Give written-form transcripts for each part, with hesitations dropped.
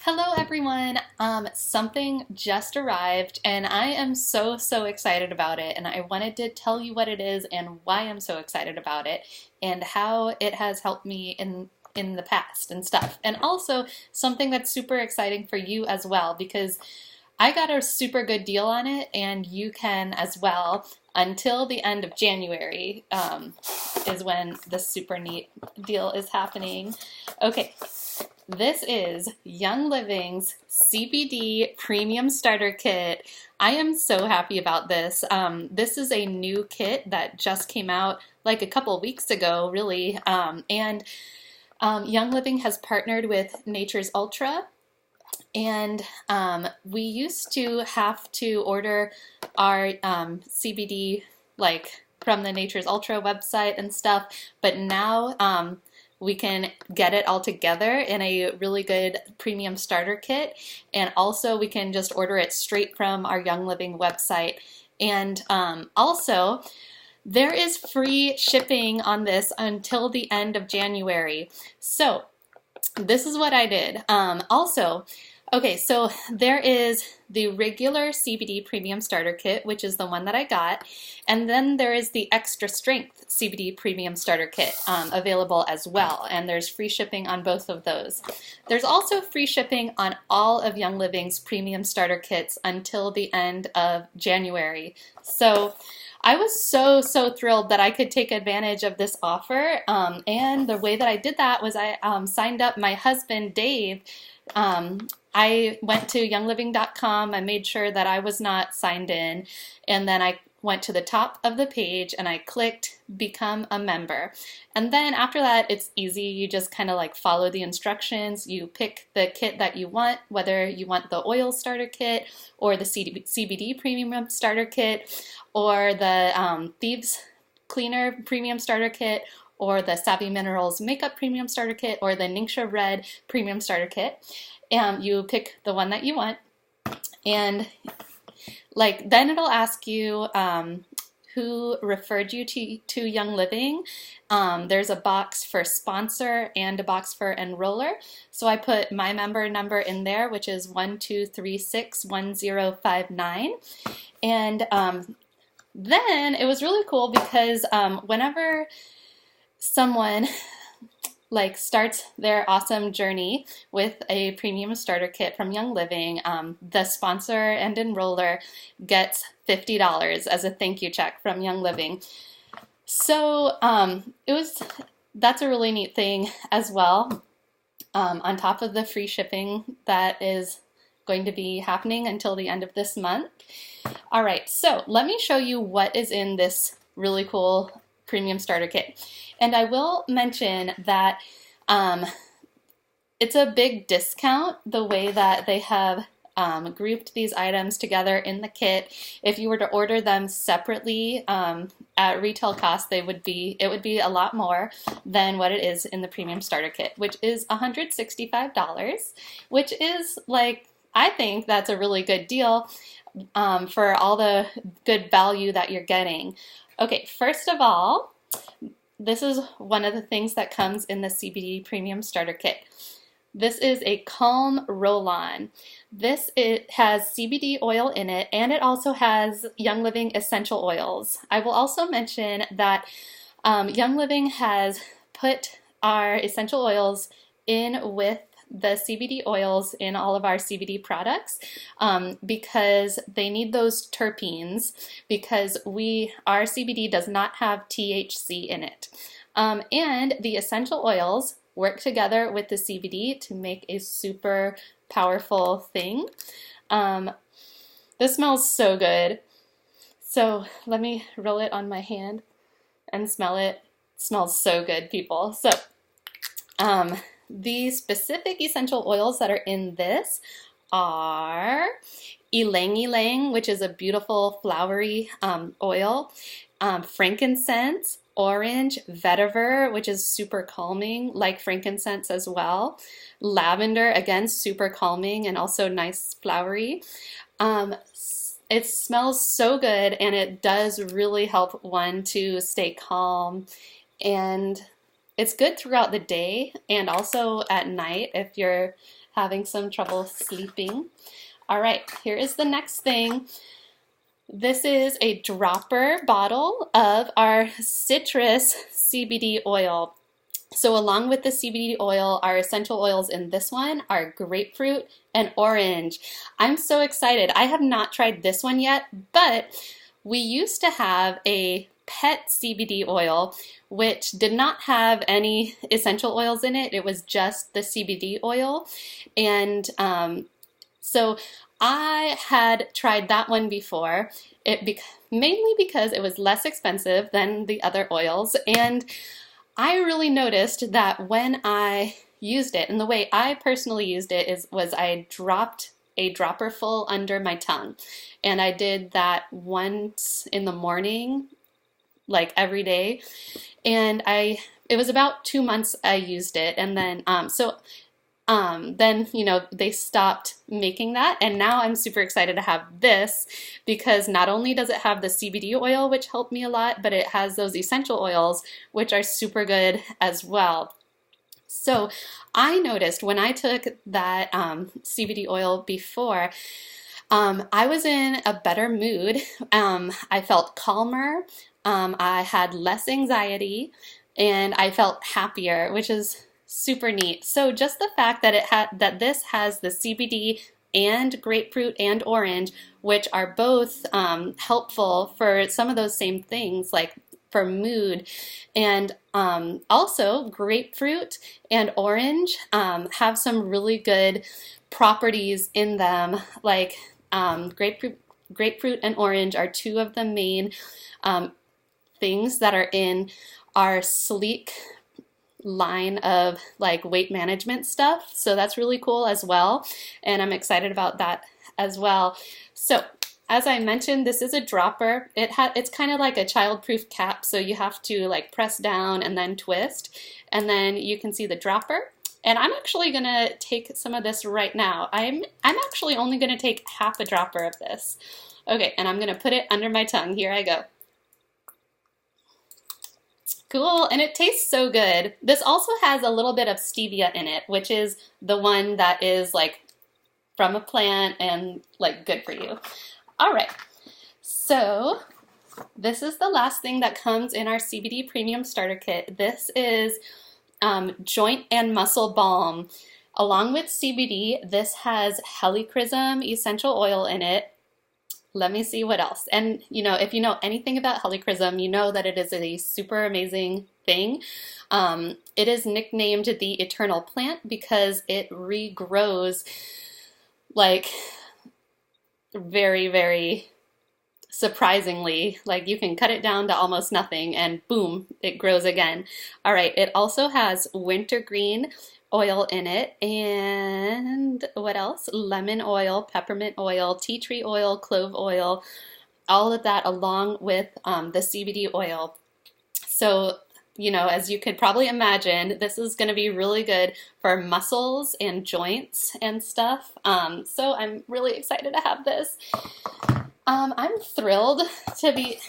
Hello everyone. Something just arrived and I am so excited about it, and I wanted to tell you what it is and why I'm so excited about it and how it has helped me in the past and stuff. And also something that's super exciting for you as well, because I got a super good deal on it and you can as well until the end of January, is when the super neat deal is happening. Okay, this is Young Living's CBD Premium Starter Kit. I am so happy about this. This is a new kit that just came out like a couple weeks ago, really. Young Living has partnered with Nature's Ultra, and we used to have to order our CBD like from the Nature's Ultra website and stuff, but now we can get it all together in a really good premium starter kit, and also we can just order it straight from our Young Living website. And also, there is free shipping on this until the end of January. So this is what I did. Okay, so there is the regular CBD Premium Starter Kit, which is the one that I got, and then there is the Extra Strength CBD Premium Starter Kit available as well, and there's free shipping on both of those. There's also free shipping on all of Young Living's Premium Starter Kits until the end of January. So I was so thrilled that I could take advantage of this offer, and the way that I did that was I signed up my husband, Dave. I went to youngliving.com, I made sure that I was not signed in, and then I went to the top of the page and I clicked become a member. And then after that, it's easy. You just kind of like follow the instructions. You pick the kit that you want, whether you want the oil starter kit or the CBD premium starter kit, or the Thieves Cleaner premium starter kit, or the Savvy Minerals makeup premium starter kit, or the Ningxia Red premium starter kit. And you pick the one that you want, and then it'll ask you who referred you to Young Living. There's a box for sponsor and a box for enroller. So I put my member number in there, which is 12361059. And then it was really cool because whenever someone starts their awesome journey with a premium starter kit from Young Living, the sponsor and enroller gets $50 as a thank you check from Young Living. So that's a really neat thing as well, on top of the free shipping that is going to be happening until the end of this month. All right, so let me show you what is in this really cool premium starter kit. And I will mention that it's a big discount the way that they have grouped these items together in the kit. If you were to order them separately at retail cost, it would be a lot more than what it is in the premium starter kit, which is $165, which is I think that's a really good deal for all the good value that you're getting. Okay, first of all, this is one of the things that comes in the CBD Premium Starter Kit. This is a Calm Roll-On. It has CBD oil in it, and it also has Young Living essential oils. I will also mention that Young Living has put our essential oils in with the CBD oils in all of our CBD products, because they need those terpenes, because our CBD does not have THC in it. And the essential oils work together with the CBD to make a super powerful thing. This smells so good. So let me roll it on my hand and smell it. It smells so good, people. So the specific essential oils that are in this are ylang ylang, which is a beautiful flowery oil, frankincense, orange, vetiver, which is super calming, like frankincense as well, lavender, again, super calming and also nice flowery. It smells so good, and it does really help one to stay calm and it's good throughout the day and also at night if you're having some trouble sleeping. All right, here is the next thing. This is a dropper bottle of our citrus CBD oil. So along with the CBD oil, our essential oils in this one are grapefruit and orange. I'm so excited. I have not tried this one yet, but we used to have a pet CBD oil, which did not have any essential oils in it. It was just the CBD oil. And so I had tried that one before, mainly because it was less expensive than the other oils. And I really noticed that when I used it, and the way I personally used it was I dropped a dropper full under my tongue. And I did that once in the morning, like every day. And it was about 2 months I used it. And then, then, they stopped making that. And now I'm super excited to have this because not only does it have the CBD oil, which helped me a lot, but it has those essential oils, which are super good as well. So I noticed when I took that CBD oil before, I was in a better mood. I felt calmer. I had less anxiety and I felt happier, which is super neat. So just the fact that that this has the CBD and grapefruit and orange, which are both helpful for some of those same things, like for mood. And also grapefruit and orange have some really good properties in them. Like grapefruit and orange are two of the main things that are in our sleek line of like weight management stuff. So that's really cool as well. And I'm excited about that as well. So as I mentioned, this is a dropper. It's kind of like a child-proof cap. So you have to like press down and then twist. And then you can see the dropper. And I'm actually gonna take some of this right now. I'm actually only gonna take half a dropper of this. Okay, and I'm gonna put it under my tongue. Here I go. Cool, and it tastes so good. This also has a little bit of stevia in it, which is the one that is like from a plant and like good for you. All right, so this is the last thing that comes in our CBD Premium Starter Kit. This is joint and muscle balm. Along with CBD, this has helichrysum essential oil in it. Let me see what else. And if you know anything about helichrysum, you know that it is a super amazing thing. It is nicknamed the eternal plant because it regrows like very, very surprisingly. Like you can cut it down to almost nothing and boom, it grows again. All right, it also has wintergreen oil in it, and what else? Lemon oil, peppermint oil, tea tree oil, clove oil, all of that along with the CBD oil. So, as you could probably imagine, this is going to be really good for muscles and joints and stuff. So I'm really excited to have this. I'm thrilled to be,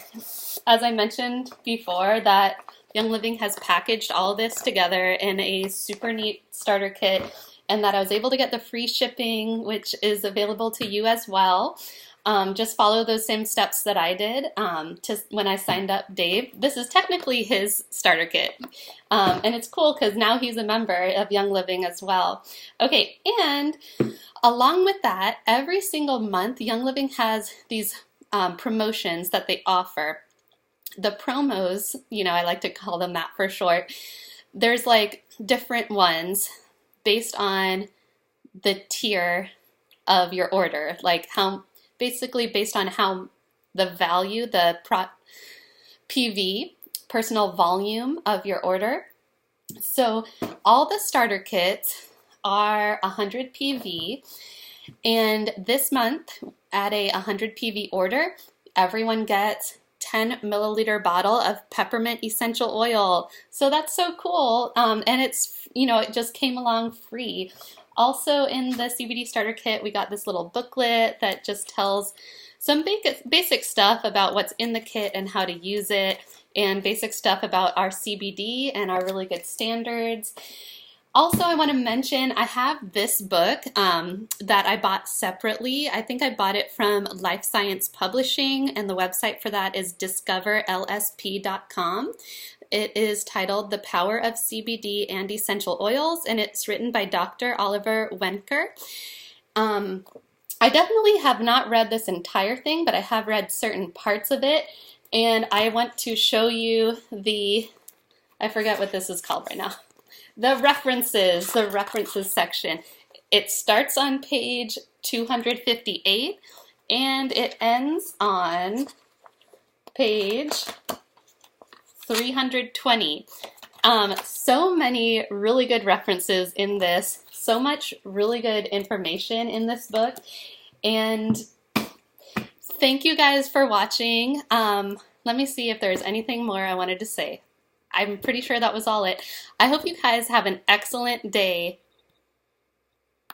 as I mentioned before, that Young Living has packaged all this together in a super neat starter kit, and that I was able to get the free shipping, which is available to you as well. Just follow those same steps that I did when I signed up Dave. This is technically his starter kit, and it's cool because now he's a member of Young Living as well. Okay, and along with that, every single month, Young Living has these promotions that they offer. The promos, I like to call them that for short. There's like different ones based on the tier of your order, like basically based on how the value, the PV, personal volume of your order. So all the starter kits are 100 PV, and this month at a 100 PV order, everyone gets 10 milliliter bottle of peppermint essential oil. So that's so cool. And it's, it just came along free. Also in the CBD starter kit, we got this little booklet that just tells some basic stuff about what's in the kit and how to use it. and basic stuff about our CBD and our really good standards. Also, I want to mention I have this book that I bought separately. I think I bought it from Life Science Publishing, and the website for that is discoverlsp.com. It is titled The Power of CBD and Essential Oils, and it's written by Dr. Oliver Wenker. I definitely have not read this entire thing, but I have read certain parts of it, and I want to show you I forget what this is called right now. The references section. It starts on page 258 and it ends on page 320. So many really good references in this, so much really good information in this book, and thank you guys for watching. Let me see if there's anything more I wanted to say. I'm pretty sure that was all it. I hope you guys have an excellent day.